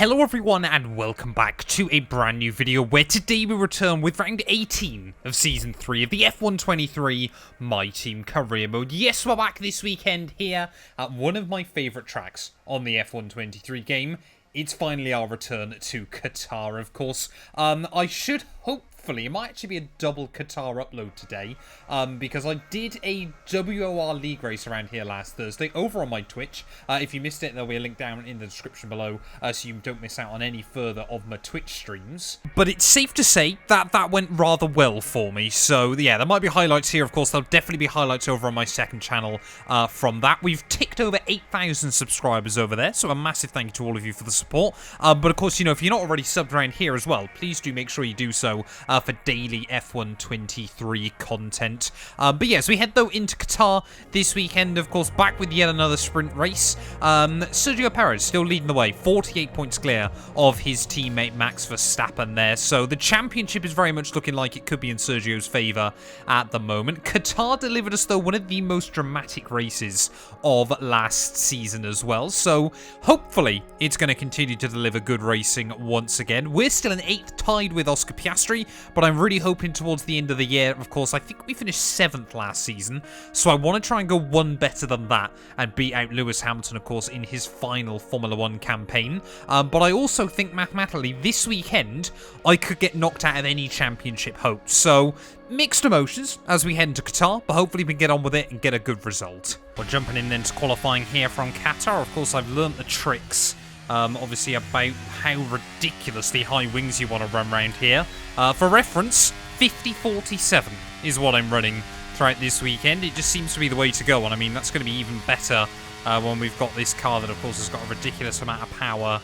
Hello everyone and welcome back to a brand new video where today we return with round 18 of season 3 of the F123 My Team career mode. Yes, we're back this weekend here at one of my favourite tracks on the F123 game. It's finally our return to Qatar, of course. I should hopefully, it might actually be a double Qatar upload today, because I did a WOR League race around here last Thursday over on my Twitch. If you missed it, there'll be a link down in the description below, so you don't miss out on any further of my Twitch streams. But it's safe to say that that went rather well for me, so yeah, there might be highlights here. Of course, there'll definitely be highlights over on my second channel from that. We've ticked over 8,000 subscribers over there, so a massive thank you to all of you for the support. But of course, you know, if you're not already subbed around here as well, please do make sure you do so for daily F123 content. But yeah, so we head though into Qatar this weekend, of course, back with yet another sprint race. Sergio Perez still leading the way, 48 points clear of his teammate Max Verstappen there. So the championship is very much looking like it could be in Sergio's favour at the moment. Qatar delivered us though one of the most dramatic races of last season as well. So hopefully it's going to continue to deliver good racing once again. We're still in 8th, tied with Oscar Piastri, but I'm really hoping towards the end of the year, of course, I think we finished 7th last season, so I want to try and go one better than that and beat out Lewis Hamilton, of course, in his final Formula 1 campaign. But I also think mathematically this weekend I could get knocked out of any championship hope. So mixed emotions as we head into Qatar, but hopefully we can get on with it and get a good result. We're jumping in then to qualifying here from Qatar. Of course, I've learnt the tricks obviously about how ridiculously high wings you want to run around here. For reference, 50-47 is what I'm running throughout this weekend. It just seems to be the way to go, and I mean that's going to be even better when we've got this car that of course has got a ridiculous amount of power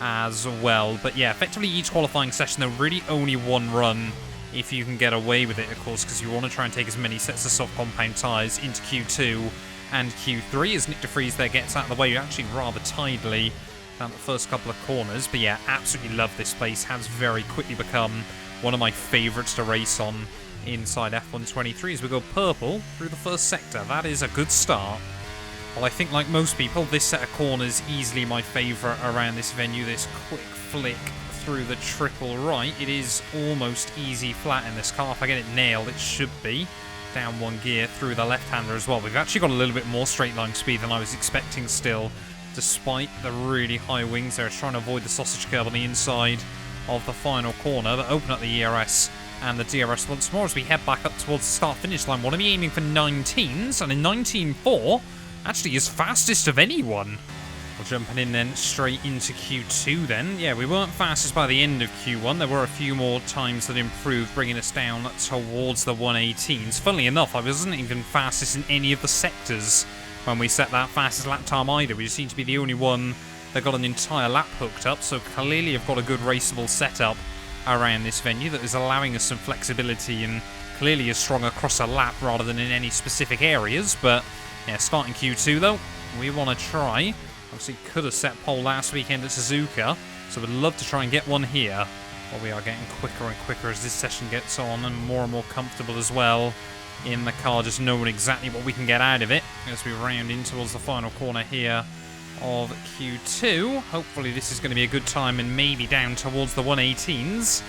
as well. But yeah, effectively each qualifying session, though, really only one run if you can get away with it, of course, because you want to try and take as many sets of soft compound tyres into Q2 and Q3 as Nick de Vries there gets out of the way actually rather tidily down the first couple of corners. But yeah, absolutely love this place. Has very quickly become one of my favourites to race on inside F123 as we go purple through the first sector. That is a good start. Well, I think like most people, this set of corners easily my favourite around this venue. This quick flick through the triple right. It is almost easy flat in this car. If I get it nailed, it should be. Down one gear through the left-hander as well. We've actually got a little bit more straight line speed than I was expecting still, despite the really high wings there. It's trying to avoid the sausage curve on the inside of the final corner, but open up the ERS and the DRS once more as we head back up towards the start-finish line. Want to be aiming for 19s, and in 19.4, actually is fastest of anyone. We're jumping in then straight into Q2 then. Yeah, we weren't fastest by the end of Q1. There were a few more times that improved, bringing us down towards the 118s. Funnily enough, I wasn't even fastest in any of the sectors when we set that fastest lap time either. We just seem to be the only one that got an entire lap hooked up, so clearly have got a good raceable setup around this venue that is allowing us some flexibility and clearly is strong across a lap rather than in any specific areas. But yeah, starting Q2 though, we want to try. Obviously could have set pole last weekend at Suzuka, so we'd love to try and get one here. But we are getting quicker and quicker as this session gets on, and more comfortable as well in the car, just knowing exactly what we can get out of it as we round in towards the final corner here of Q2. Hopefully this is going to be a good time and maybe down towards the 118s.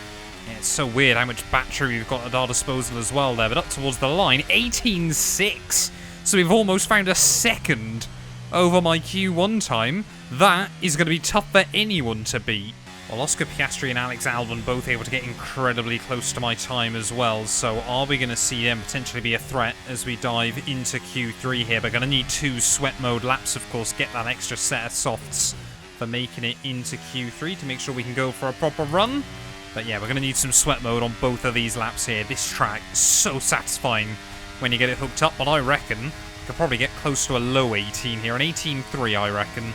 Yeah, it's so weird how much battery we've got at our disposal as well there, but up towards the line, 18.6. So we've almost found a second over my Q1 time. That is going to be tough for anyone to beat. Well, Oscar Piastri and Alex Albon both able to get incredibly close to my time as well, so are we going to see them potentially be a threat as we dive into Q3 here? We're going to need 2 sweat mode laps, of course, get that extra set of softs for making it into Q3 to make sure we can go for a proper run. But yeah, we're going to need some sweat mode on both of these laps here. This track is so satisfying when you get it hooked up, but I reckon you could probably get close to a low 18 here, an 18.3 I reckon.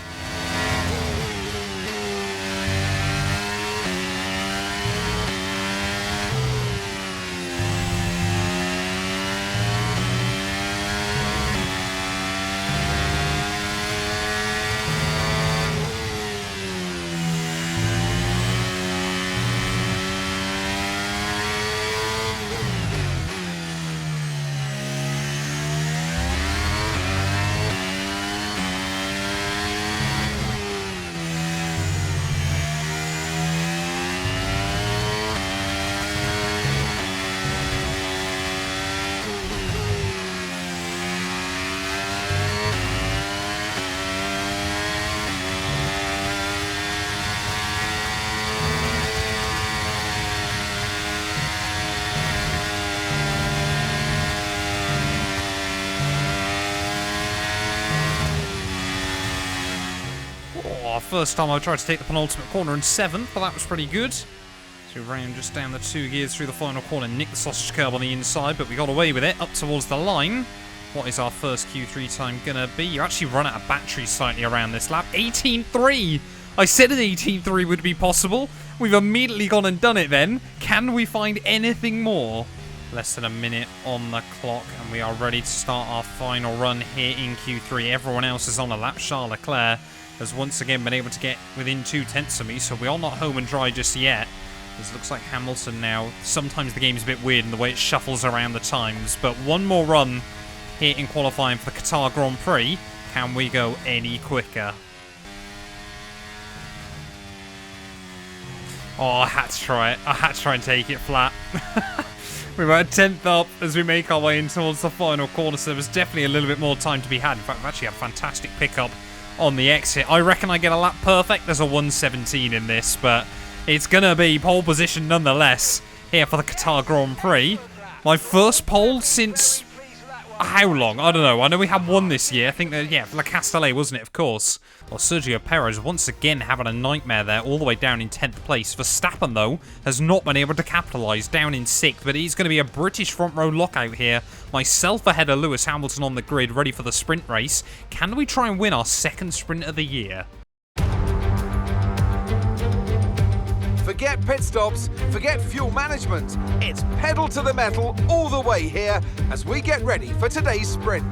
first time I tried to take the penultimate corner in 7th, but that was pretty good. So we ran just down the 2 gears through the final corner, nicked the sausage curb on the inside, but we got away with it, up towards the line. What is our first Q3 time gonna be? You actually run out of battery slightly around this lap. 18.3! I said an 18.3 would be possible. We've immediately gone and done it then. Can we find anything more? Less than a minute on the clock, and we are ready to start our final run here in Q3. Everyone else is on a lap. Charles Leclerc has once again been able to get within 2/10 of me, so we are not home and dry just yet. This looks like Hamilton now. Sometimes the game's a bit weird in the way it shuffles around the times, but one more run here in qualifying for the Qatar Grand Prix. Can we go any quicker? Oh, I had to try it. I had to try and take it flat. We're about 10th up as we make our way in towards the final corner, so there's definitely a little bit more time to be had. In fact, we've actually had a fantastic pickup on the exit. I reckon I get a lap perfect. There's a 1:17 in this, but it's going to be pole position nonetheless here for the Qatar Grand Prix. My first pole since how long? I don't know. I know we had one this year. I think that, yeah, La Castellet, wasn't it? Of course. Well, Sergio Perez once again having a nightmare there, all the way down in 10th place. Verstappen, though, has not been able to capitalise, down in 6th, but he's going to be a British front row lockout here. Myself ahead of Lewis Hamilton on the grid, ready for the sprint race. Can we try and win our 2nd sprint of the year? Forget pit stops, forget fuel management. It's pedal to the metal all the way here as we get ready for today's sprint.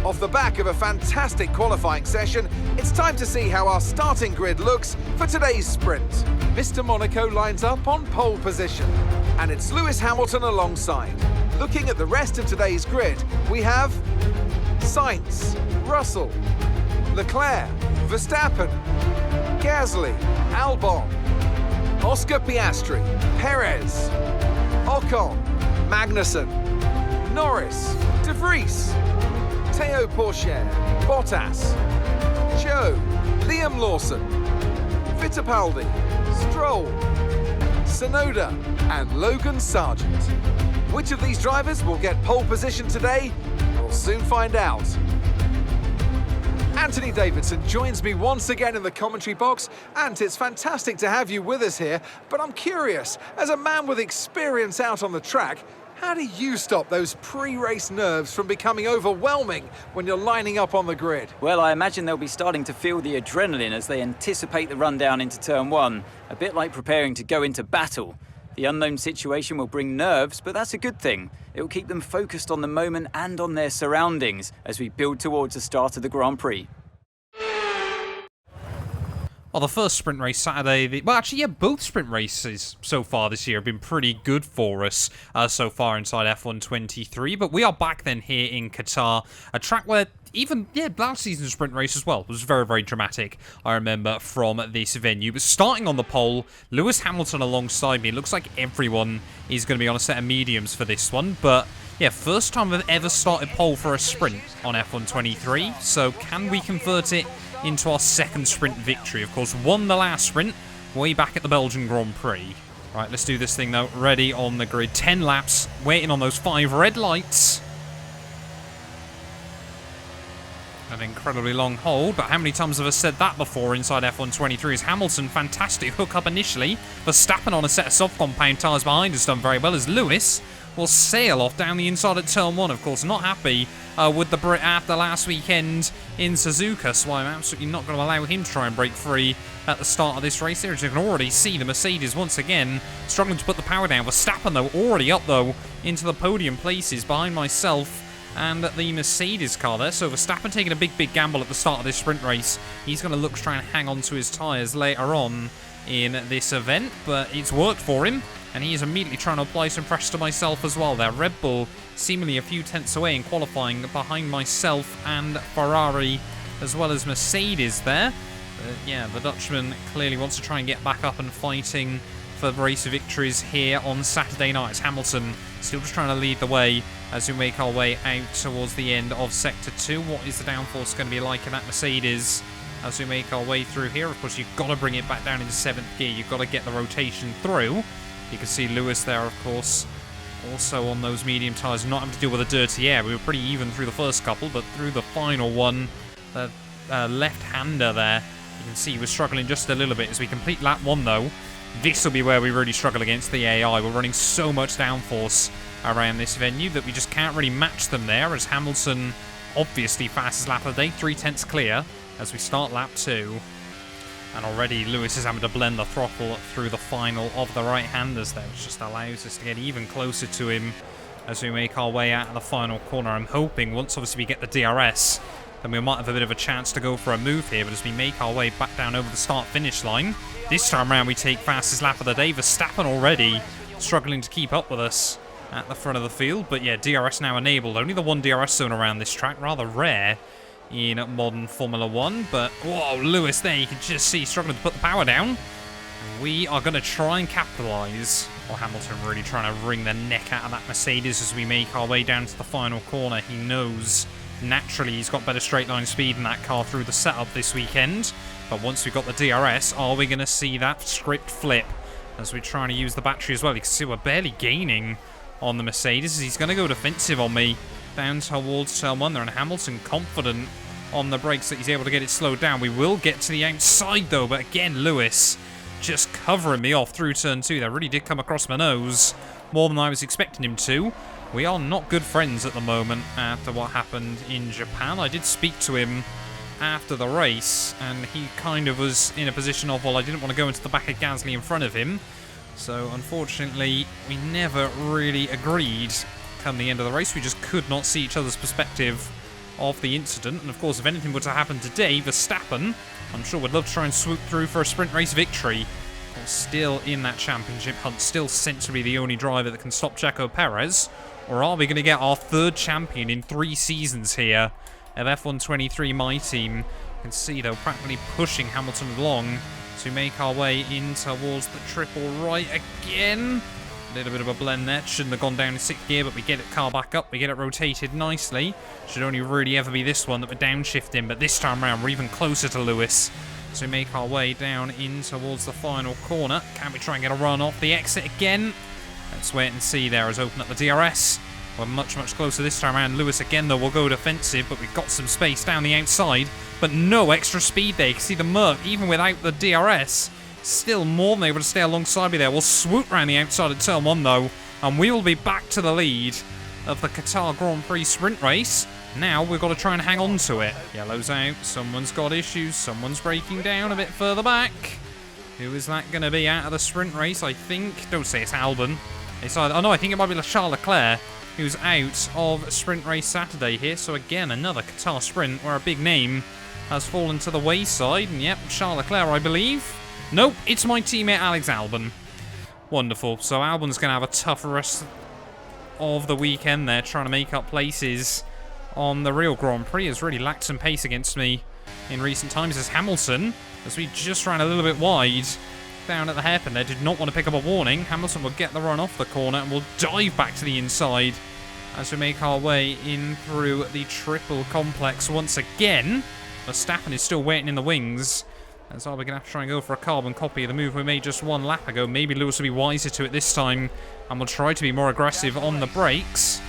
Off the back of a fantastic qualifying session, it's time to see how our starting grid looks for today's sprint. Mr. Monaco lines up on pole position, and it's Lewis Hamilton alongside. Looking at the rest of today's grid, we have Sainz, Russell, Leclerc, Verstappen, Gasly, Albon, Oscar Piastri, Perez, Ocon, Magnussen, Norris, De Vries, Théo Pourchaire, Bottas, Joe, Liam Lawson, Fittipaldi, Stroll, Tsunoda and Logan Sargent. Which of these drivers will get pole position today? We'll soon find out. Anthony Davidson joins me once again in the commentary box, and it's fantastic to have you with us here, but I'm curious, as a man with experience out on the track, how do you stop those pre-race nerves from becoming overwhelming when you're lining up on the grid? Well, I imagine they'll be starting to feel the adrenaline as they anticipate the run down into turn 1, a bit like preparing to go into battle. The unknown situation will bring nerves, but that's a good thing. It will keep them focused on the moment and on their surroundings as we build towards the start of the Grand Prix. Well, the first sprint race Saturday, well, actually, yeah, both sprint races so far this year have been pretty good for us so far inside F123. But we are back then here in Qatar, a track where even, yeah, last season's sprint race as well was very, very dramatic, I remember, from this venue. But starting on the pole, Lewis Hamilton alongside me. It looks like everyone is going to be on a set of mediums for this one. But, yeah, first time I've ever started pole for a sprint on F123. So can we convert it into our 2nd sprint victory? Of course, won the last sprint way back at the Belgian Grand Prix. Right, let's do this thing, though. Ready on the grid. 10 laps, waiting on those 5 red lights. An incredibly long hold, but how many times have I said that before inside F123? Is Hamilton fantastic hook up initially. Verstappen on a set of soft compound tyres behind has done very well, as Lewis will sail off down the inside at turn 1. Of course, not happy with the Brit after last weekend in Suzuka, so I'm absolutely not going to allow him to try and break free at the start of this race here. As you can already see, the Mercedes once again struggling to put the power down. Verstappen, though, already up, though, into the podium places behind myself and the Mercedes car there. So Verstappen taking a big, big gamble at the start of this sprint race. He's going to look to try and hang on to his tyres later on in this event, but it's worked for him, and he is immediately trying to apply some pressure to myself as well there. Red Bull seemingly a few tenths away in qualifying behind myself and Ferrari as well as Mercedes there. But yeah, the Dutchman clearly wants to try and get back up and fighting for race victories here on Saturday night. As Hamilton still just trying to lead the way as we make our way out towards the end of Sector 2. What is the downforce going to be like in that Mercedes? as we make our way through here. Of course, you've got to bring it back down into 7th gear. You've got to get the rotation through. You can see Lewis there, of course, also on those medium tyres, not having to deal with the dirty air. We were pretty even through the first couple, but through the final one, the left-hander there, you can see he was struggling just a little bit. As we complete lap 1, though, this will be where we really struggle against the AI. We're running so much downforce around this venue that we just can't really match them there, as Hamilton, obviously fastest lap of the day, 3/10 clear as we start lap 2. And already Lewis is having to blend the throttle through the final of the right-handers there, which just allows us to get even closer to him as we make our way out of the final corner. I'm hoping once obviously we get the DRS, then we might have a bit of a chance to go for a move here. But as we make our way back down over the start-finish line, this time around we take fastest lap of the day. Verstappen already struggling to keep up with us at the front of the field. But yeah, DRS now enabled. Only the one DRS zone around this track, rather rare in modern Formula 1, but whoa, Lewis there, you can just see struggling to put the power down. We are going to try and capitalise. Well, Hamilton really trying to wring the neck out of that Mercedes as we make our way down to the final corner. He knows naturally he's got better straight line speed in that car through the setup this weekend, but once we've got the DRS, are we going to see that script flip as we're trying to use the battery as well? You can see we're barely gaining on the Mercedes. He's going to go defensive on me down towards turn 1 there, and Hamilton confident on the brakes that he's able to get it slowed down. We will get to the outside though, but again Lewis just covering me off through turn 2. That really did come across my nose more than I was expecting him to. We are not good friends at the moment after what happened in Japan. I did speak to him after the race, and he kind of was in a position of, well, I didn't want to go into the back of Gasly in front of him. So unfortunately, we never really agreed come the end of the race. We just could not see each other's perspective of the incident. And of course, if anything were to happen today, Verstappen, I'm sure would love to try and swoop through for a sprint race victory. We're still in that championship hunt, still sent to be the only driver that can stop Checo Perez. Or are we going to get our 3rd champion in 3 seasons here of F123 My Team? You can see, though, practically pushing Hamilton along to make our way in towards the triple right again. A little bit of a blend there. Shouldn't have gone down in 6th gear, but we get it car back up. We get it rotated nicely. Should only really ever be this one that we're downshifting, but this time around we're even closer to Lewis. So we make our way down in towards the final corner. Can we try and get a run off the exit again? Let's wait and see there as open up the DRS. We're much, much closer this time around. Lewis again, though, will go defensive, but we've got some space down the outside, but no extra speed there. You can see the Merc, even without the DRS, still more than able to stay alongside me there. We'll swoop around the outside at turn 1, though, and we will be back to the lead of the Qatar Grand Prix sprint race. Now we've got to try and hang on to it. Yellow's out. Someone's got issues. Someone's breaking down a bit further back. Who is that going to be out of the sprint race? I think... Don't say it's Albon. It's either... Oh, no, I think it might be Charles Leclerc, who's out of sprint race Saturday here. So, again, another Qatar sprint where a big name has fallen to the wayside. And, yep, Charles Leclerc, I believe. Nope, it's my teammate Alex Albon. Wonderful. So Albon's going to have a tough rest of the weekend there, trying to make up places on the real Grand Prix. Has really lacked some pace against me in recent times as Hamilton, as we just ran a little bit wide down at the hairpin there, did not want to pick up a warning. Hamilton will get the run off the corner and will dive back to the inside as we make our way in through the triple complex once again. Verstappen is still waiting in the wings. That's why we're going to have to try and go for a carbon copy of the move we made just 1 lap ago. Maybe Lewis will be wiser to it this time, and we'll try to be more aggressive on the brakes.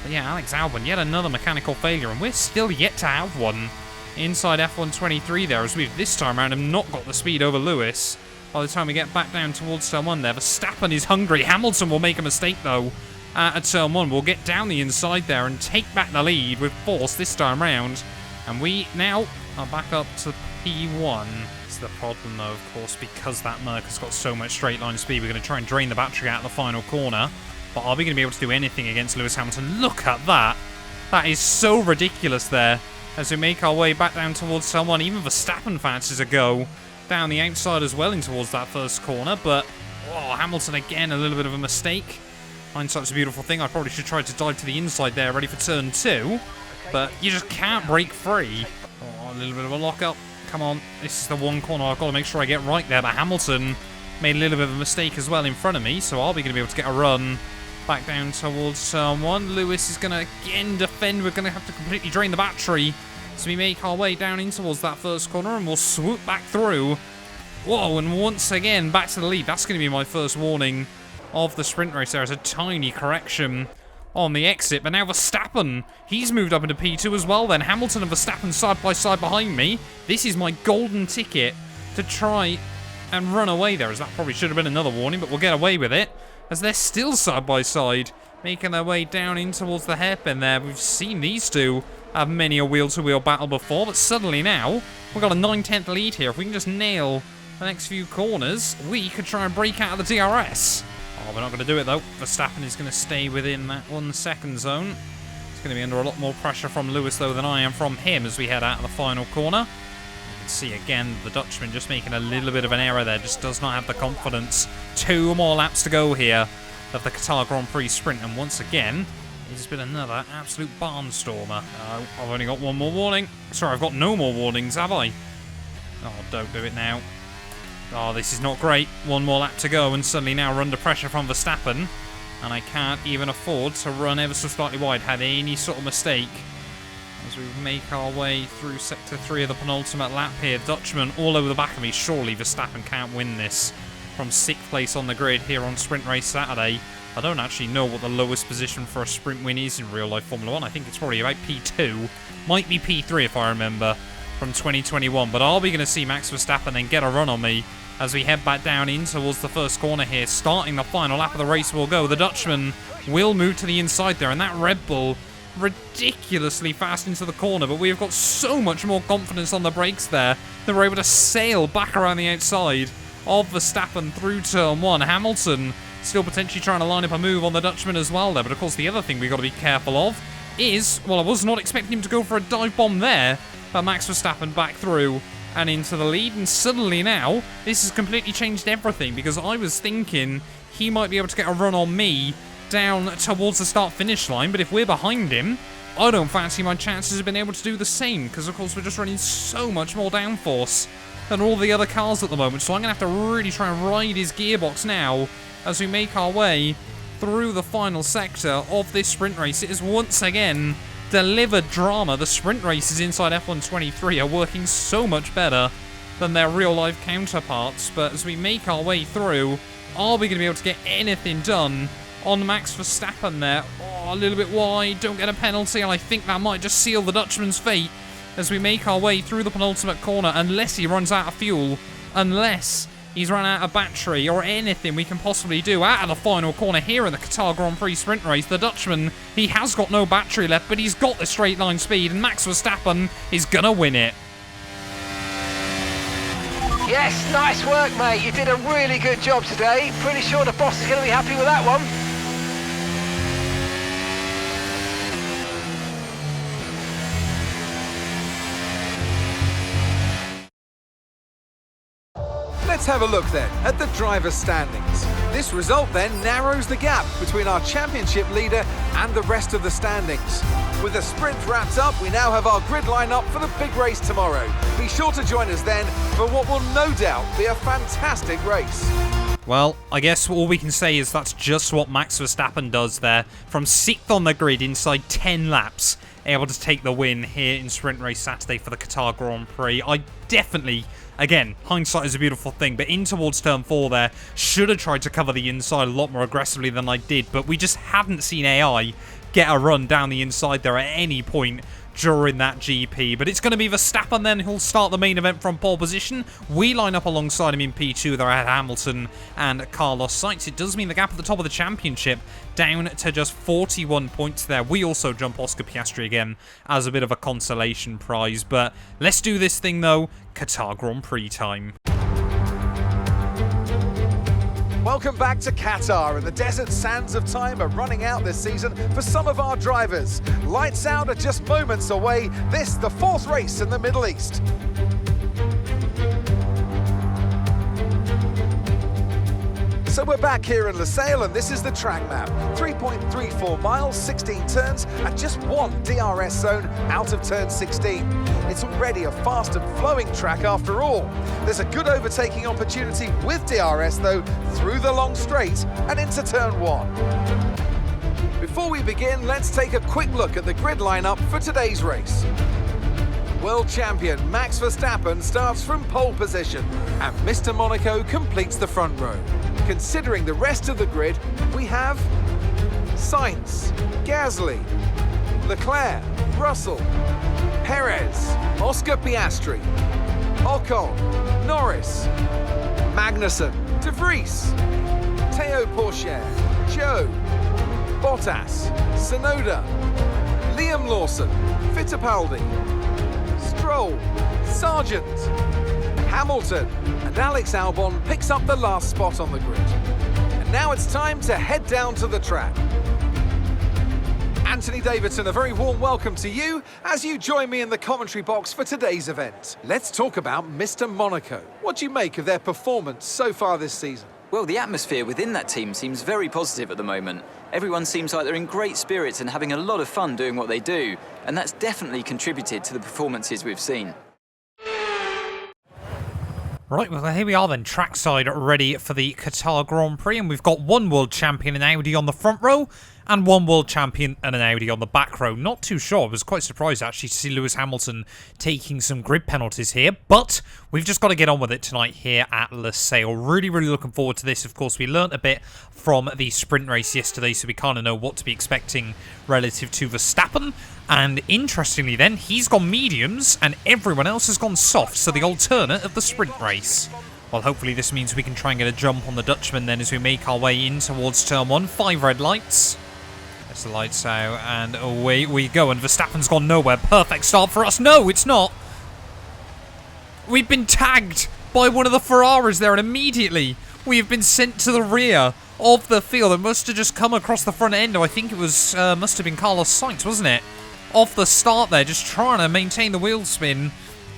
But yeah, Alex Albon, yet another mechanical failure, and we're still yet to have one inside F123 there, as we've this time around have not got the speed over Lewis. By the time we get back down towards turn 1 there, Verstappen is hungry. Hamilton will make a mistake, though, at turn 1. We'll get down the inside there and take back the lead with force this time round. And we now are back up to P1. The problem, though, of course, because that Merc has got so much straight line speed, we're going to try and drain the battery out of the final corner. But are we going to be able to do anything against Lewis Hamilton? Look at that. That is so ridiculous there. As we make our way back down towards someone, even Verstappen fancies a go down the outside as well in towards that first corner. But, oh, Hamilton again, a little bit of a mistake. Hindsight's a beautiful thing. I probably should try to dive to the inside there, ready for turn 2. But you just can't break free. Oh, a little bit of a lock-up. Come on, this is the one corner I've got to make sure I get right there. But Hamilton made a little bit of a mistake as well in front of me, so I'll be going to be able to get a run back down towards turn 1. Lewis is going to again defend. We're going to have to completely drain the battery So we make our way down in towards that first corner and we'll swoop back through. Whoa, and once again, back to the lead. That's going to be my first warning of the sprint race. There's a tiny correction on the exit, but now Verstappen, he's moved up into P2 as well then. Hamilton and Verstappen side by side behind me. This is my golden ticket to try and run away there, as that probably should have been another warning, but we'll get away with it, as they're still side by side, making their way down in towards the hairpin there. We've seen these two have many a wheel-to-wheel battle before, but suddenly now, we've got a 9/10 lead here. If we can just nail the next few corners, we could try and break out of the DRS. Oh, we're not going to do it though. Verstappen is going to stay within that 1 second zone. He's going to be under a lot more pressure from Lewis though than I am from him as we head out of the final corner. You can see again the Dutchman just making a little bit of an error there. Just does not have the confidence. 2 more laps to go here of the Qatar Grand Prix sprint, and once again, it's been another absolute barnstormer. I've only got 1 more warning. Sorry, I've got no more warnings, have I? Oh, don't do it now. Oh, this is not great. 1 more lap to go, and suddenly now we're under pressure from Verstappen, and I can't even afford to run ever so slightly wide. Had any sort of mistake as we make our way through Sector 3 of the penultimate lap here. Dutchman all over the back of me. Surely Verstappen can't win this from 6th place on the grid here on Sprint Race Saturday. I don't actually know what the lowest position for a sprint win is in real-life Formula 1. I think it's probably about P2. Might be P3 if I remember from 2021. But are we going to see Max Verstappen then get a run on me as we head back down in towards the first corner here? Starting the final lap of the race will go. The Dutchman will move to the inside there, and that Red Bull ridiculously fast into the corner, but we have got so much more confidence on the brakes there that we're able to sail back around the outside of Verstappen through turn 1. Hamilton still potentially trying to line up a move on the Dutchman as well there, but of course the other thing we've got to be careful of is, well, I was not expecting him to go for a dive bomb there, but Max Verstappen back through and into the lead, and suddenly now this has completely changed everything, because I was thinking he might be able to get a run on me down towards the start-finish line, but if we're behind him, I don't fancy my chances of being able to do the same, because of course we're just running so much more downforce than all the other cars at the moment. So I'm going to have to really try and ride his gearbox now as we make our way through the final sector of this sprint race. It is once again delivered drama. The sprint races inside F123 are working so much better than their real-life counterparts. But as we make our way through, are we going to be able to get anything done on Max Verstappen there? Oh, a little bit wide, don't get a penalty, and I think that might just seal the Dutchman's fate as we make our way through the penultimate corner, unless he runs out of fuel, unless he's run out of battery, or anything we can possibly do out of the final corner here in the Qatar Grand Prix sprint race. The Dutchman, he has got no battery left, but he's got the straight line speed, and Max Verstappen is gonna win it. Yes, nice work, mate. You did a really good job today. Pretty sure the boss is going to be happy with that one. Let's have a look then at the driver's standings. This result then narrows the gap between our championship leader and the rest of the standings. With the sprint wrapped up, we now have our grid line-up for the big race tomorrow. Be sure to join us then for what will no doubt be a fantastic race. Well, I guess all we can say is that's just what Max Verstappen does there. From 6th on the grid inside 10 laps, able to take the win here in Sprint Race Saturday for the Qatar Grand Prix. I definitely, again, hindsight is a beautiful thing, but in towards turn 4 there, should have tried to cover the inside a lot more aggressively than I did, but we just hadn't seen AI get a run down the inside there at any point during that GP. But it's going to be Verstappen then who'll start the main event from pole position. We line up alongside him in P2 there at Hamilton and Carlos Sainz. It does mean the gap at the top of the championship down to just 41 points there. We also jump Oscar Piastri again as a bit of a consolation prize. But let's do this thing though. Qatar Grand Prix time. Welcome back to Qatar, and the desert sands of time are running out this season for some of our drivers. Lights out are just moments away. This, the 4th race in the Middle East. So we're back here in Losail, and this is the track map. 3.34 miles, 16 turns, and just 1 DRS zone out of turn 16. It's already a fast and flowing track after all. There's a good overtaking opportunity with DRS though, through the long straight and into turn 1. Before we begin, let's take a quick look at the grid lineup for today's race. World champion Max Verstappen starts from pole position, and Mr. Monaco completes the front row. Considering the rest of the grid, we have Sainz, Gasly, Leclerc, Russell, Perez, Oscar Piastri, Ocon, Norris, Magnussen, De Vries, Théo Pourchaire, Joe, Bottas, Tsunoda, Liam Lawson, Fittipaldi, Stroll, Sargent, Hamilton, and Alex Albon picks up the last spot on the grid. And now it's time to head down to the track. Anthony Davidson, a very warm welcome to you as you join me in the commentary box for today's event. Let's talk about Mr. Monaco. What do you make of their performance so far this season? Well, the atmosphere within that team seems very positive at the moment. Everyone seems like they're in great spirits and having a lot of fun doing what they do, and that's definitely contributed to the performances we've seen. Right, well, here we are then, trackside ready for the Qatar Grand Prix, and we've got one world champion in Audi on the front row, and one world champion and an Audi on the back row. Not too sure. I was quite surprised, actually, to see Lewis Hamilton taking some grid penalties here, but we've just got to get on with it tonight here at Losail. Really, really looking forward to this. Of course, we learnt a bit from the sprint race yesterday, so we kind of know what to be expecting relative to Verstappen. And interestingly then, he's gone mediums and everyone else has gone soft, so the alternate of the sprint race. Well, hopefully this means we can try and get a jump on the Dutchman then as we make our way in towards turn 1. 5 red lights. There's the lights out and away we go, and Verstappen's gone nowhere. Perfect start for us. No, it's not. We've been tagged by one of the Ferraris there, and immediately we have been sent to the rear of the field. It must have just come across the front end. I think it was must have been Carlos Sainz, wasn't it? Off the start there, just trying to maintain the wheel spin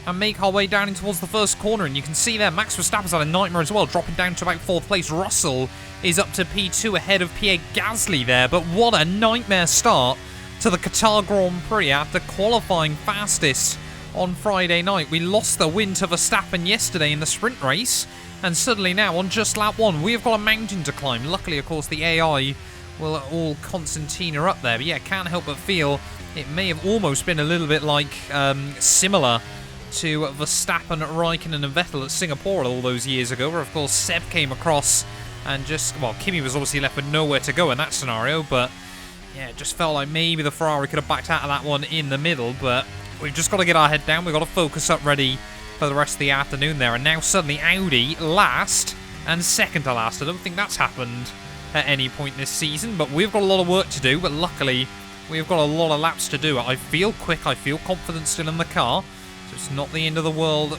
and make our way down in towards the first corner. And you can see there, Max Verstappen's had a nightmare as well, dropping down to about 4th place. Russell is up to P2 ahead of Pierre Gasly there. But what a nightmare start to the Qatar Grand Prix after qualifying fastest on Friday night. We lost the win to Verstappen yesterday in the sprint race, and suddenly now on just lap 1, we have got a mountain to climb. Luckily, of course, the AI will all concertina up there. But yeah, can't help but feel it may have almost been a little bit like similar to Verstappen, Raikkonen and Vettel at Singapore all those years ago, where of course Seb came across and just, well, Kimi was obviously left with nowhere to go in that scenario, but yeah, it just felt like maybe the Ferrari could have backed out of that one in the middle. But we've just got to get our head down, we've got to focus up ready for the rest of the afternoon there. And now suddenly Audi last and second to last. I don't think that's happened at any point this season, but we've got a lot of work to do. But luckily we've got a lot of laps to do. I feel quick, I feel confident still in the car, so it's not the end of the world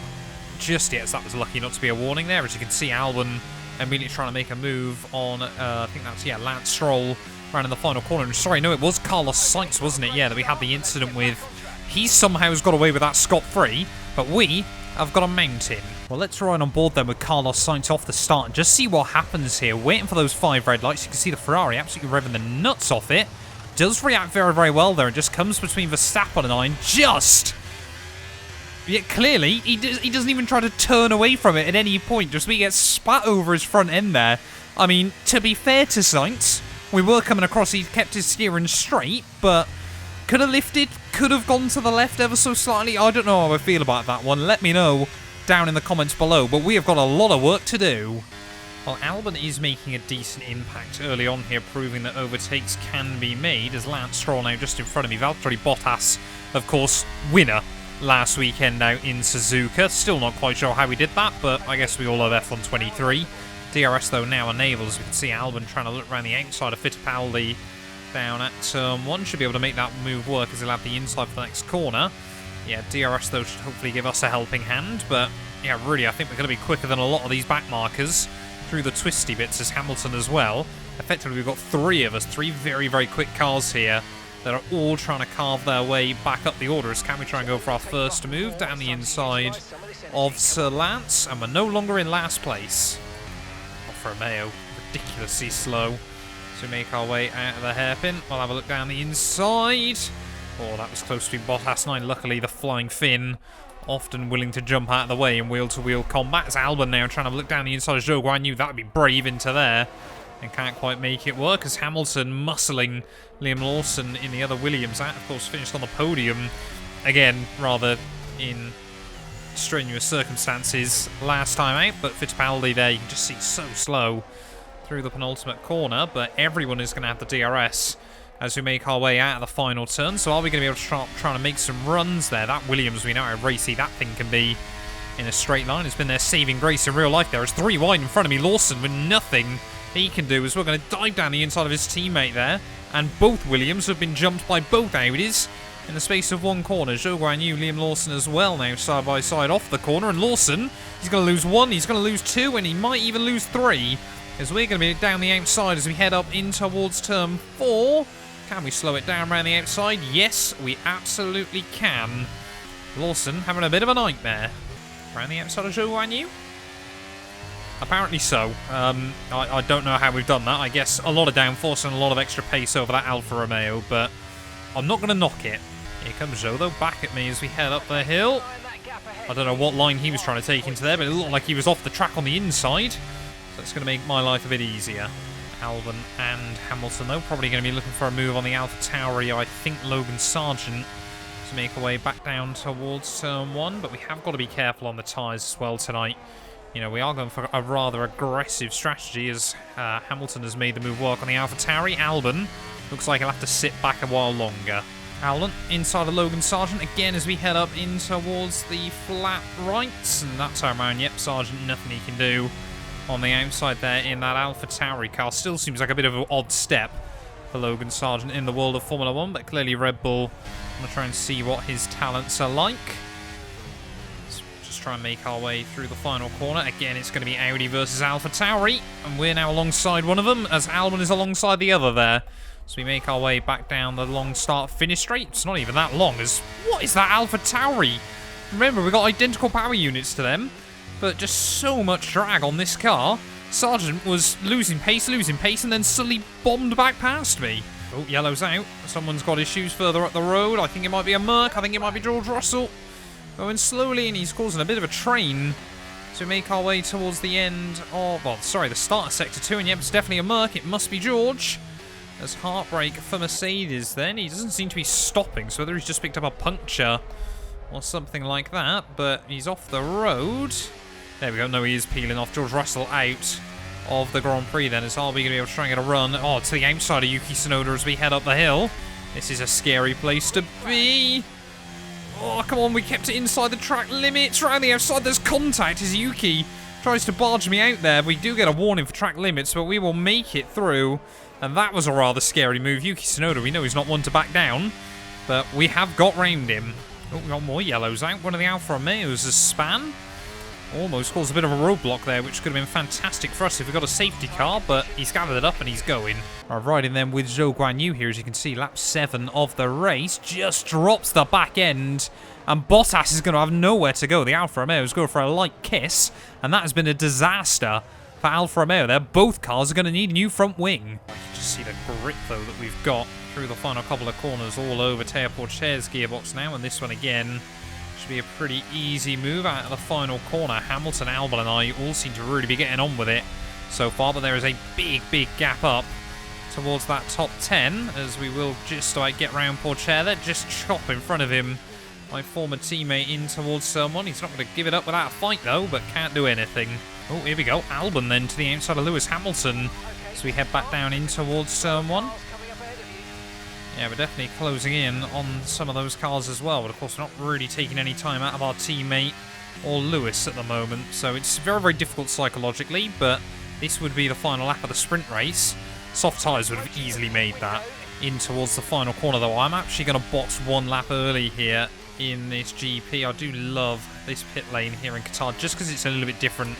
just yet. So that was lucky not to be a warning there. As you can see, Albon immediately trying to make a move on, I think that's, yeah, Lance Stroll around in the final corner. And sorry, no, it was Carlos Sainz, wasn't it? Yeah, that we had the incident with. He somehow has got away with that scot-free, but we have got a mountain. Well, let's ride on board then with Carlos Sainz off the start and just see what happens here. Waiting for those 5 red lights. You can see the Ferrari absolutely revving the nuts off it. Does react very, very well there and just comes between Verstappen and I and just... Yet clearly, he doesn't even try to turn away from it at any point. Just he gets spat over his front end there. I mean, to be fair to Sainz, we were coming across, he kept his steering straight, but could have lifted, could have gone to the left ever so slightly. I don't know how I feel about that one. Let me know down in the comments below, but we have got a lot of work to do. Well, Albon is making a decent impact early on here, proving that overtakes can be made, as Lance Stroll now just in front of me. Valtteri Bottas, of course, winner last weekend now in Suzuka. Still not quite sure how we did that, but I guess we all love F123. DRS, though, now enabled, as we can see Albon trying to look around the outside of Fittipaldi down at turn 1. Should be able to make that move work as he'll have the inside for the next corner. Yeah, DRS, though, should hopefully give us a helping hand, but yeah, really, I think we're going to be quicker than a lot of these back markers through the twisty bits, as Hamilton as well. Effectively, we've got 3 of us, 3 very, very quick cars here that are all trying to carve their way back up the order. As can we try and go for our first move down the inside of Sir Lance, and we're no longer in last place. Alfa Romeo, ridiculously slow. So we make our way out of the hairpin. We'll have a look down the inside. Oh, that was close to Bottas 9. Luckily, the flying Finn often willing to jump out of the way in wheel-to-wheel combat. As Albon now trying to look down the inside of Zhou. I knew that would be brave into there, and can't quite make it work, as Hamilton muscling Liam Lawson in the other Williams. That, of course, finished on the podium. Again, rather in strenuous circumstances last time out, but Fittipaldi there, you can just see so slow through the penultimate corner, but everyone is going to have the DRS as we make our way out of the final turn. So are we going to be able to start trying to make some runs there? That Williams, we know how racy that thing can be in a straight line. It's been their saving grace in real life there. It's 3 wide in front of me. Lawson with nothing he can do as we're going to dive down the inside of his teammate there. And both Williams have been jumped by both Audis in the space of one corner. Zhou Guanyu, Liam Lawson as well now side by side off the corner. And Lawson, he's going to lose 1, he's going to lose 2, and he might even lose 3. As we're going to be down the outside as we head up in towards turn 4. Can we slow it down around the outside? Yes, we absolutely can. Lawson having a bit of a nightmare. Around the outside of Zhou Guanyu? Apparently so. I don't know how we've done that. I guess a lot of downforce and a lot of extra pace over that Alfa Romeo, but I'm not going to knock it. Here comes Zhou, though, back at me as we head up the hill. I don't know what line he was trying to take into there, but it looked like he was off the track on the inside. So it's going to make my life a bit easier. Albon and Hamilton, though, probably going to be looking for a move on the AlphaTauri. I think Logan Sargent to make our way back down towards turn 1, but we have got to be careful on the tyres as well tonight. You know, we are going for a rather aggressive strategy as Hamilton has made the move work on the AlphaTauri. Albon looks like he'll have to sit back a while longer. Albon inside of Logan Sargent again as we head up in towards the flat right, and that's our man. Yep, Sargent, nothing he can do on the outside there in that AlphaTauri car. Still seems like a bit of an odd step for Logan Sargent in the world of Formula 1, but clearly Red Bull want to try and see what his talents are like. Let's just try and make our way through the final corner. Again, it's going to be Audi versus AlphaTauri, and we're now alongside one of them as Albon is alongside the other there. So we make our way back down the long start-finish straight. It's not even that long. What is that AlphaTauri? Remember, we've got identical power units to them, but just so much drag on this car. Sargent was losing pace, and then suddenly bombed back past me. Oh, yellow's out. Someone's got issues further up the road. I think it might be a Merc. I think it might be George Russell. Going slowly, and he's causing a bit of a train. So we make our way towards the end of... well, sorry, the start of Sector 2, and yep, it's definitely a Merc. It must be George. There's heartbreak for Mercedes then. He doesn't seem to be stopping, so whether he's just picked up a puncture or something like that, but he's off the road. There we go. No, he is peeling off. George Russell out of the Grand Prix then. Is RB going to be able to try and get a run? Oh, to the outside of Yuki Tsunoda as we head up the hill. This is a scary place to be. Oh, come on. We kept it inside the track limits. Right on the outside, there's contact as Yuki tries to barge me out there. We do get a warning for track limits, but we will make it through. And that was a rather scary move. Yuki Tsunoda, we know he's not one to back down, but we have got round him. Oh, we got more yellows out. One of the Alfa Romeos has span. Almost caused a bit of a roadblock there, which could have been fantastic for us if we got a safety car, but he's gathered it up and he's going. Riding then with Zhou Guanyu here, as you can see, lap 7 of the race, just drops the back end, and Bottas is going to have nowhere to go. The Alfa Romeos go for a light kiss, and that has been a disaster for Alfa Romeo there. Both cars are going to need a new front wing. You can just see the grip, though, that we've got through the final couple of corners all over Teo Porcher's gearbox now, and this one again should be a pretty easy move out of the final corner. Hamilton, Albon and I all seem to really be getting on with it so far, but there is a big gap up towards that top 10 as we will just get round Porcher there, just chop in front of him my former teammate in towards someone. He's not going to give it up without a fight though, but can't do anything. Oh, here we go. Albon then to the outside of Lewis Hamilton as we head back down in towards turn 1. Yeah, we're definitely closing in on some of those cars as well, but of course we're not really taking any time out of our teammate or Lewis at the moment, so it's very difficult psychologically, but this would be the final lap of the sprint race. Soft tyres would have easily made that in towards the final corner, though. I'm actually going to box one lap early here in this GP. I do love this pit lane here in Qatar, just because it's a little bit different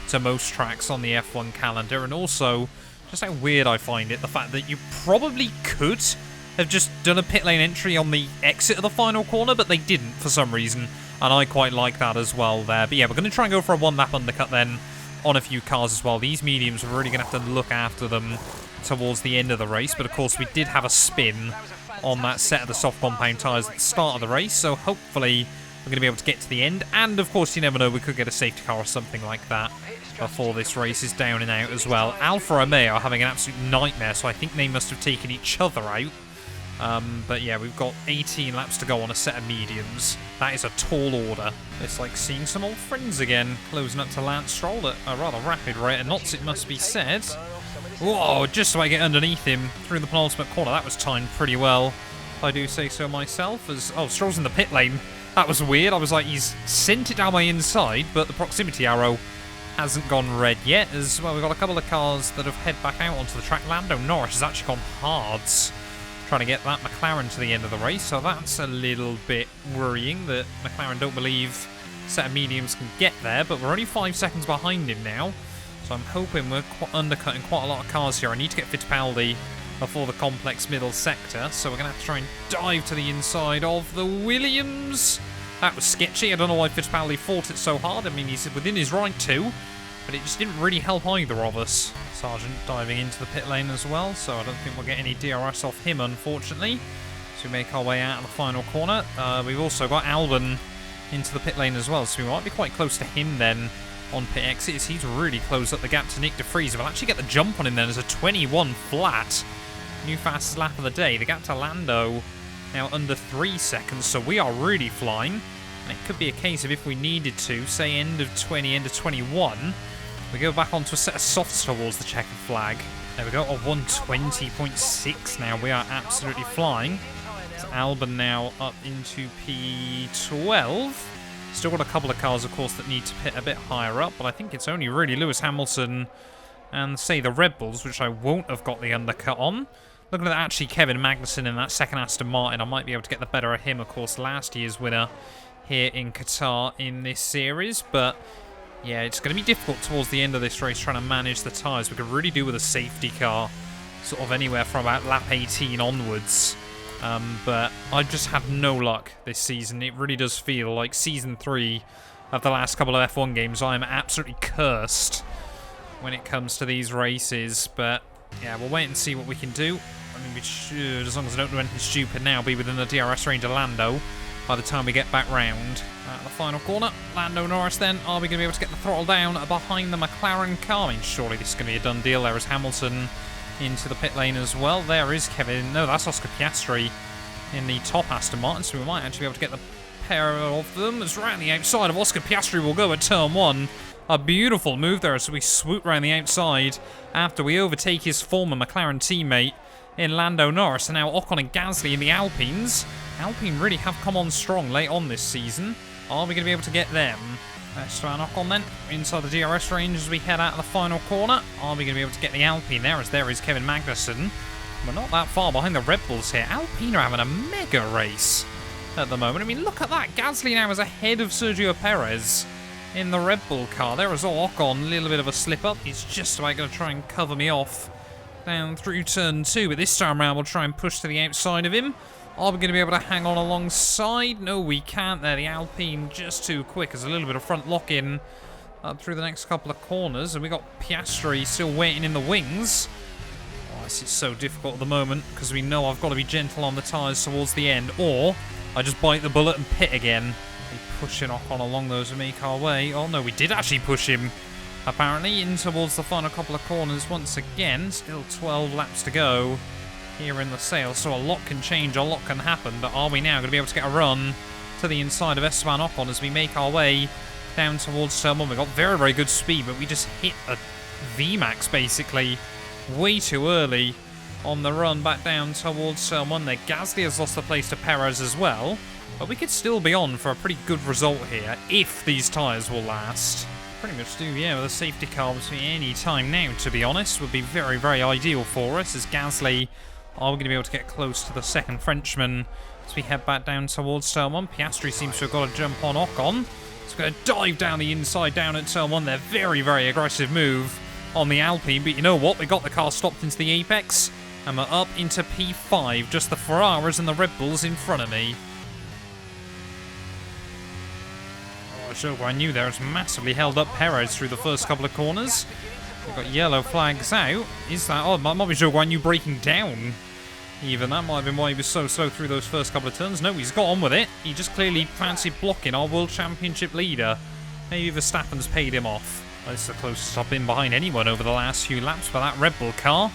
to most tracks on the F1 calendar, and also just how weird I find it, the fact that you probably could have just done a pit lane entry on the exit of the final corner, but they didn't for some reason, and I quite like that as well there. But yeah, we're going to try and go for a one-lap undercut then on a few cars as well. These mediums, we're really going to have to look after them towards the end of the race, but of course we did have a spin on that set of the soft compound tyres at the start of the race, so hopefully we're going to be able to get to the end, and of course you never know, we could get a safety car or something like that before this race is down and out as well. Alfa Romeo are having an absolute nightmare, so I think they must have taken each other out But yeah, we've got 18 laps to go on a set of mediums. That is a tall order. It's like seeing some old friends again, closing up to Lance Stroll at a rather rapid rate of knots, it must be said. Whoa, just so I get underneath him through the penultimate corner. That was timed pretty well, if I do say so myself. As Stroll's in the pit lane. That was weird. I was like, he's sent it down my inside, but the proximity arrow hasn't gone red yet. As well, we've got a couple of cars that have head back out onto the track. Lando Norris has actually gone hards, trying to get that McLaren to the end of the race, so that's a little bit worrying that McLaren don't believe set of mediums can get there, but we're only 5 seconds behind him now, so I'm hoping we're undercutting quite a lot of cars here. I need to get Fittipaldi before the complex middle sector, so we're going to have to try and dive to the inside of the Williams. That was sketchy. I don't know why Fittipaldi fought it so hard. I mean, he's within his right to, but it just didn't really help either of us. Sargent diving into the pit lane as well, so I don't think we'll get any DRS off him, unfortunately. So we make our way out of the final corner. We've also got Albon into the pit lane as well, so we might be quite close to him then on pit exits. He's really closed up the gap to Nick de Vries. We'll actually get the jump on him then as a 21 flat. New fastest lap of the day. The gap to Lando now under 3 seconds, so we are really flying. And it could be a case of if we needed to, say end of 20, end of 21, we go back onto a set of softs towards the checkered flag. There we go, a 120.6 now. We are absolutely flying. So Albon now up into P12. Still got a couple of cars, of course, that need to pit a bit higher up, but I think it's only really Lewis Hamilton and, say, the Red Bulls, which I won't have got the undercut on. Looking at actually Kevin Magnussen in that second Aston Martin, I might be able to get the better of him, of course, last year's winner here in Qatar in this series, but yeah, it's going to be difficult towards the end of this race trying to manage the tyres. We could really do with a safety car sort of anywhere from about lap 18 onwards, but I just had no luck this season. It really does feel like season 3 of the last couple of F1 games. I am absolutely cursed when it comes to these races, but yeah, we'll wait and see what we can do. I mean, we should, as long as I don't do anything stupid now, be within the DRS range of Lando by the time we get back round. The final corner, Lando Norris then. Are we going to be able to get the throttle down behind the McLaren car? I mean, surely this is going to be a done deal. There is Hamilton into the pit lane as well. There is Kevin. No, that's Oscar Piastri in the top Aston Martin, so we might actually be able to get the pair of them. It's right on the outside of Oscar Piastri. Will go at turn 1. A beautiful move there as we swoop around the outside after we overtake his former McLaren teammate in Lando Norris. And now Ocon and Gasly in the Alpines. Alpine really have come on strong late on this season. Are we going to be able to get them? Esteban Ocon then inside the DRS range as we head out of the final corner. Are we going to be able to get the Alpine there, as there is Kevin Magnussen? We're not that far behind the Red Bulls here. Alpine are having a mega race at the moment. I mean, look at that. Gasly now is ahead of Sergio Perez in the Red Bull car. There is Ocon, a little bit of a slip up. He's just about going to try and cover me off down through turn 2, but this time around we'll try and push to the outside of him. Are we going to be able to hang on alongside? No, we can't there. The Alpine just too quick. There's a little bit of front lock-in up through the next couple of corners. And we got Piastri still waiting in the wings. Oh, this is so difficult at the moment because we know I've got to be gentle on the tyres towards the end. Or I just bite the bullet and pit again. We're pushing Ocon along those and make our way. Oh, no, we did actually push him, apparently, in towards the final couple of corners once again. Still 12 laps to go here in Losail, so a lot can change, a lot can happen, but are we now going to be able to get a run to the inside of Esteban Ocon as we make our way down towards turn 1? We've got very, very good speed, but we just hit a VMAX basically way too early on the run back down towards turn 1 there. Gasly has lost the place to Perez as well, but we could still be on for a pretty good result here if these tyres will last. Pretty much do, yeah, with a safety car between any time now, to be honest, would be very, very ideal for us as Gasly. Are we going to be able to get close to the second Frenchman as we head back down towards turn 1? Piastri seems to have got a jump on Ocon. He's going to dive down the inside down at turn 1 there. Very, very aggressive move on the Alpine. But you know what? We got the car stopped into the apex. And we're up into P5. Just the Ferraris and the Red Bulls in front of me. Oh, Zhou Guanyu there has massively held up Perez through the first couple of corners. We've got yellow flags out. Is that... Oh, might be Zhou Guanyu breaking down. Even that might have been why he was so slow through those first couple of turns. No, he's got on with it. He just clearly fancied blocking our World Championship leader. Maybe Verstappen's paid him off. Well, this is the closest I've been behind anyone over the last few laps for that Red Bull car.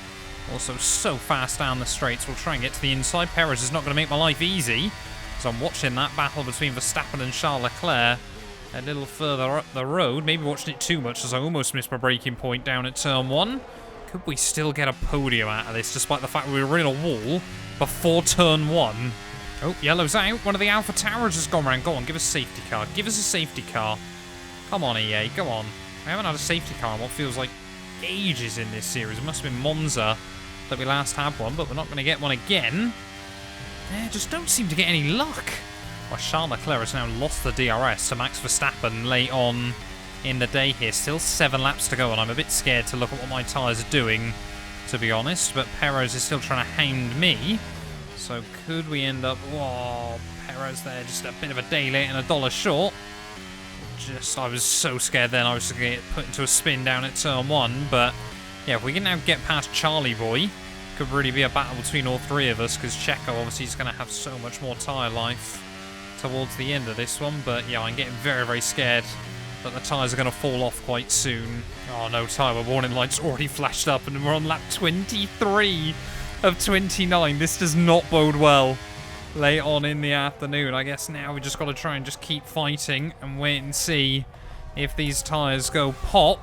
Also so fast down the straights. We'll try and get to the inside. Perez is not going to make my life easy. So I'm watching that battle between Verstappen and Charles Leclerc a little further up the road. Maybe watching it too much as I almost missed my braking point down at turn 1. Could we still get a podium out of this despite the fact we were in a wall before turn 1? Oh, yellow's out. One of the Alpha Towers has gone around. Go on, give us a safety car. Give us a safety car. Come on, EA. Go on. I haven't had a safety car in what feels like ages in this series. It must have been Monza that we last had one, but we're not going to get one again. Just don't seem to get any luck. Well, Charles Leclerc has now lost the DRS to Max Verstappen late on in the day here. Still 7 laps to go, and I'm a bit scared to look at what my tyres are doing, to be honest. But Perez is still trying to hound me. So could we end up... Whoa, Perez there, just a bit of a day late and a dollar short. I was so scared then I was going to get put into a spin down at turn 1. But yeah, if we can now get past Charlie Boy, could really be a battle between all 3 of us, because Checo obviously is going to have so much more tyre life towards the end of this one. But yeah, I'm getting very, very scared that the tyres are going to fall off quite soon. Oh no, tyre warning lights already flashed up and we're on lap 23 of 29. This does not bode well late on in the afternoon. I guess now we just got to try and just keep fighting and wait and see if these tyres go pop.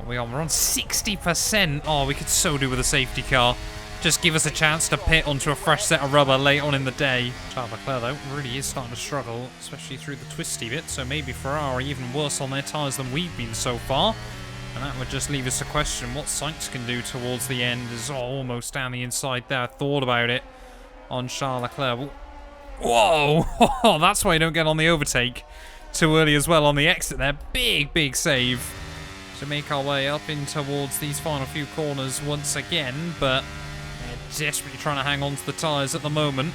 We're on 60%. Oh, we could so do with a safety car. Just give us a chance to pit onto a fresh set of rubber late on in the day. Charles Leclerc, though, really is starting to struggle, especially through the twisty bit. So maybe Ferrari even worse on their tyres than we've been so far. And that would just leave us a question what Sainz can do towards the end. Is almost down the inside there. I thought about it on Charles Leclerc. Whoa! That's why you don't get on the overtake too early as well on the exit there. Big, big save to make our way up in towards these final few corners once again. But they're desperately trying to hang on to the tyres at the moment.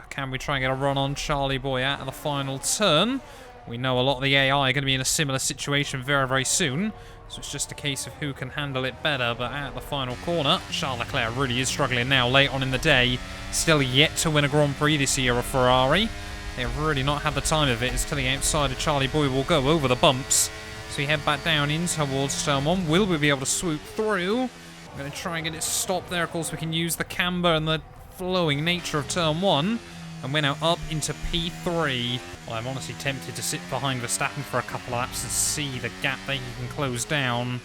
Can we try and get a run on Charlie Boy out of the final turn? We know a lot of the AI are going to be in a similar situation very, very soon. So it's just a case of who can handle it better. But out the final corner, Charles Leclerc really is struggling now late on in the day. Still yet to win a Grand Prix this year, a Ferrari. They've really not had the time of it. It's to the outside of Charlie Boy will go over the bumps. So we head back down in towards turn 1. Will we be able to swoop through? I'm going to try and get it stopped there. Of course, we can use the camber and the flowing nature of turn 1. And we're now up into P3. Well, I'm honestly tempted to sit behind Verstappen for a couple of laps and see the gap that he can close down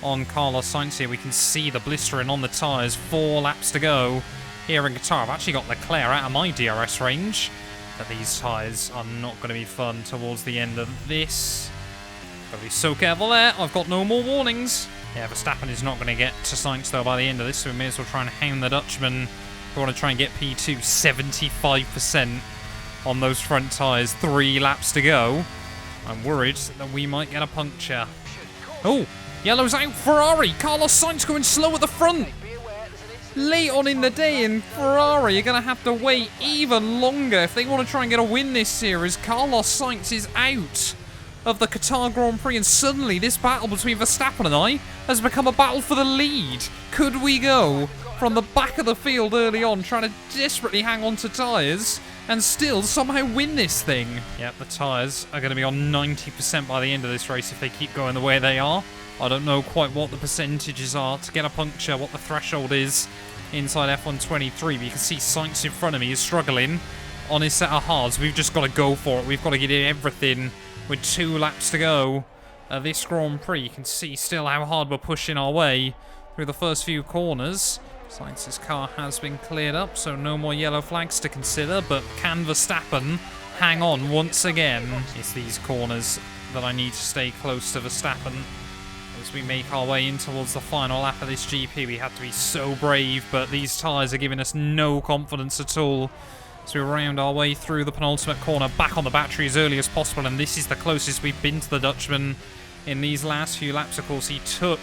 on Carlos Sainz here. We can see the blistering on the tyres. 4 laps to go here in Qatar. I've actually got Leclerc out of my DRS range. But these tyres are not going to be fun towards the end of this. Got to be so careful there. I've got no more warnings. Yeah, Verstappen is not going to get to Sainz though by the end of this, so we may as well try and hound the Dutchman. We want to try and get P2 75% on those front tyres. 3 laps to go. I'm worried that we might get a puncture. Oh, yellow's out. Ferrari. Carlos Sainz going slow at the front. Late on in the day, and Ferrari are going to have to wait even longer if they want to try and get a win this series. Carlos Sainz is out of the Qatar Grand Prix, and suddenly this battle between Verstappen and I has become a battle for the lead. Could we go from the back of the field early on, trying to desperately hang on to tyres, and still somehow win this thing? Yep, the tyres are going to be on 90% by the end of this race if they keep going the way they are. I don't know quite what the percentages are to get a puncture, what the threshold is inside F123, but you can see Sainz in front of me is struggling on his set of hards. We've just got to go for it. We've got to get in everything with 2 laps to go. This Grand Prix, you can see still how hard we're pushing our way through the first few corners. Sainz's car has been cleared up, so no more yellow flags to consider, but can Verstappen hang on once again? It's these corners that I need to stay close to Verstappen as we make our way in towards the final lap of this GP. We have to be so brave, but these tyres are giving us no confidence at all. So we round our way through the penultimate corner, back on the battery as early as possible, and this is the closest we've been to the Dutchman in these last few laps. Of course, he took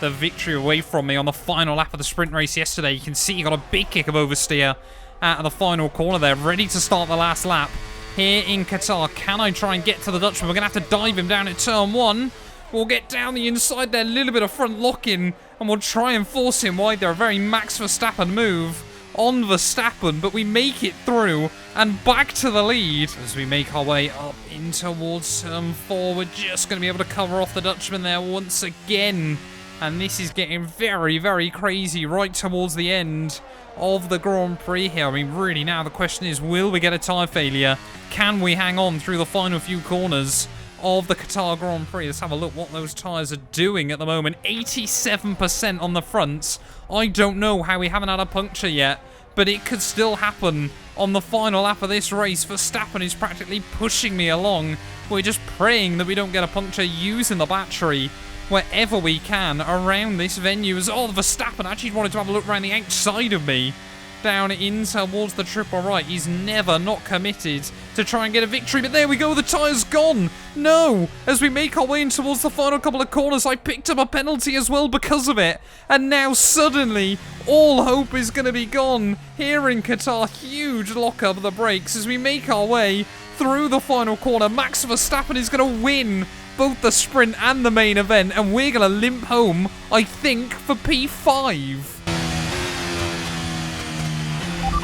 the victory away from me on the final lap of the sprint race yesterday. You can see he got a big kick of oversteer out of the final corner there, ready to start the last lap here in Qatar. Can I try and get to the Dutchman? We're going to have to dive him down at turn 1. We'll get down the inside there, a little bit of front lock-in, and we'll try and force him wide there. A very Max Verstappen move on Verstappen, but we make it through and back to the lead as we make our way up in towards turn 4. We're just going to be able to cover off the Dutchman there once again And this is getting very, very crazy right towards the end of the Grand Prix here. I mean, really now the question is, will we get a tyre failure? Can we hang on through the final few corners of the Qatar Grand Prix? Let's have a look what those tyres are doing at the moment. 87% on the fronts. I don't know how we haven't had a puncture yet, but it could still happen on the final lap of this race. Verstappen is practically pushing me along. We're just praying that we don't get a puncture using the battery wherever we can around this venue. As Verstappen actually wanted to have a look around the outside of me, down in towards the triple right. He's never not committed to try and get a victory, but there we go, the tyre's gone. No, as we make our way in towards the final couple of corners, I picked up a penalty as well because of it, and now suddenly all hope is going to be gone here in Qatar. Huge lock up of the brakes as we make our way through the final corner. Max Verstappen is going to win both the sprint and the main event, and we're going to limp home, I think, for P5.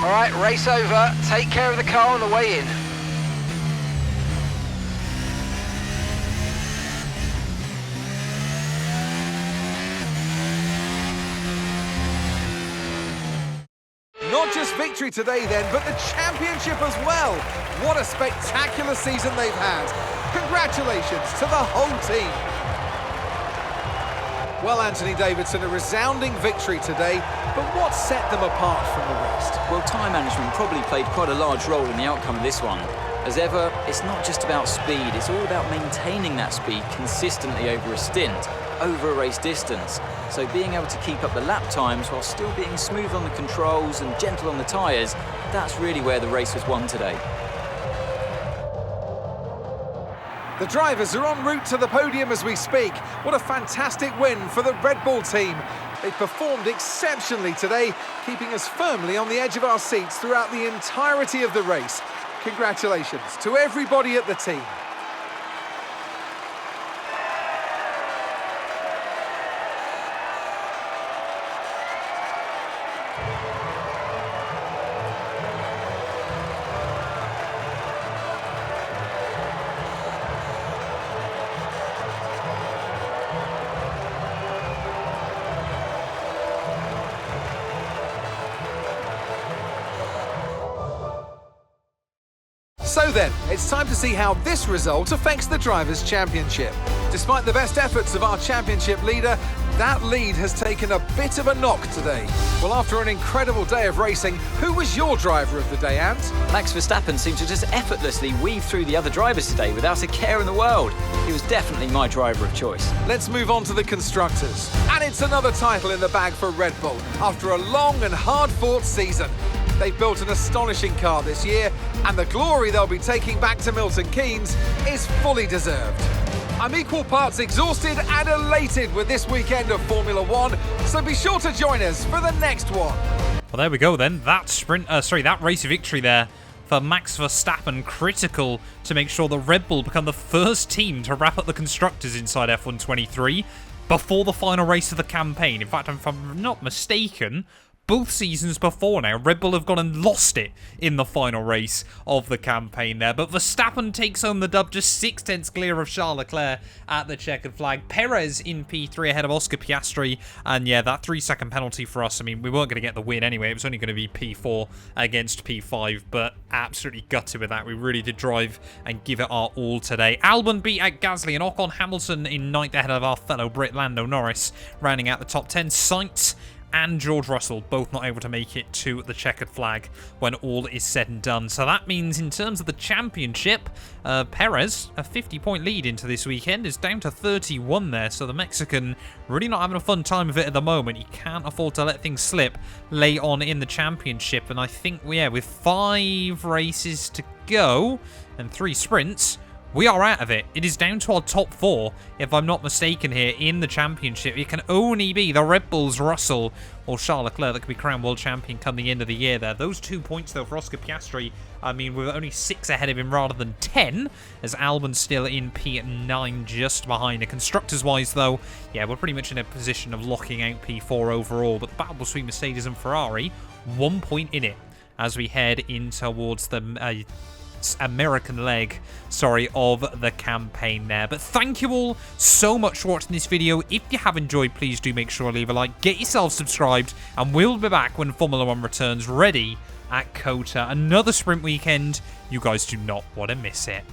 All right, race over. Take care of the car on the way in. Not just victory today then, but the championship as well. What a spectacular season they've had. Congratulations to the whole team. Well, Anthony Davidson, a resounding victory today, but what set them apart from the rest? Well, time management probably played quite a large role in the outcome of this one. As ever, it's not just about speed, it's all about maintaining that speed consistently over a stint, over a race distance. So being able to keep up the lap times while still being smooth on the controls and gentle on the tyres, that's really where the race was won today. The drivers are en route to the podium as we speak. What a fantastic win for the Red Bull team. They performed exceptionally today, keeping us firmly on the edge of our seats throughout the entirety of the race. Congratulations to everybody at the team. So then, it's time to see how this result affects the Drivers' Championship. Despite the best efforts of our championship leader, that lead has taken a bit of a knock today. Well, after an incredible day of racing, who was your driver of the day, Ant? Max Verstappen seemed to just effortlessly weave through the other drivers today without a care in the world. He was definitely my driver of choice. Let's move on to the constructors. And it's another title in the bag for Red Bull after a long and hard-fought season. They've built an astonishing car this year, and the glory they'll be taking back to Milton Keynes is fully deserved. I'm equal parts exhausted and elated with this weekend of Formula One, so be sure to join us for the next one. Well, there we go then. That race victory there for Max Verstappen, critical to make sure the Red Bull become the first team to wrap up the constructors inside F123 before the final race of the campaign. In fact, if I'm not mistaken, both seasons before now, Red Bull have gone and lost it in the final race of the campaign there. But Verstappen takes home the dub, just 6/10 clear of Charles Leclerc at the checkered flag. Perez in P3 ahead of Oscar Piastri. And yeah, that 3-second penalty for us, I mean, we weren't going to get the win anyway. It was only going to be P4 against P5, but absolutely gutted with that. We really did drive and give it our all today. Albon beat out Gasly and Ocon. Hamilton in 9th ahead of our fellow Brit Lando Norris, rounding out the top 10. Sainz and George Russell both not able to make it to the checkered flag when all is said and done. So that means in terms of the championship, Perez, a 50-point lead into this weekend, is down to 31 there. So the Mexican really not having a fun time of it at the moment. He can't afford to let things slip late on in the championship. And I think, yeah, with 5 races to go and 3 sprints, we are out of it. It is down to our top 4, if I'm not mistaken here, in the championship. It can only be the Red Bulls, Russell, or Charles Leclerc that could be crowned world champion come the end of the year there. Those 2 points, though, for Oscar Piastri, I mean, we're only 6 ahead of him rather than 10, as Albon's still in P9 just behind. Constructors-wise, though, yeah, we're pretty much in a position of locking out P4 overall, but the battle between Mercedes and Ferrari, 1 point in it as we head in towards the American leg, sorry, of the campaign there. But thank you all so much for watching this video. If you have enjoyed, please do make sure to leave a like, get yourself subscribed, and we'll be back when Formula 1 returns ready at Qatar. Another sprint weekend. You guys do not want to miss it.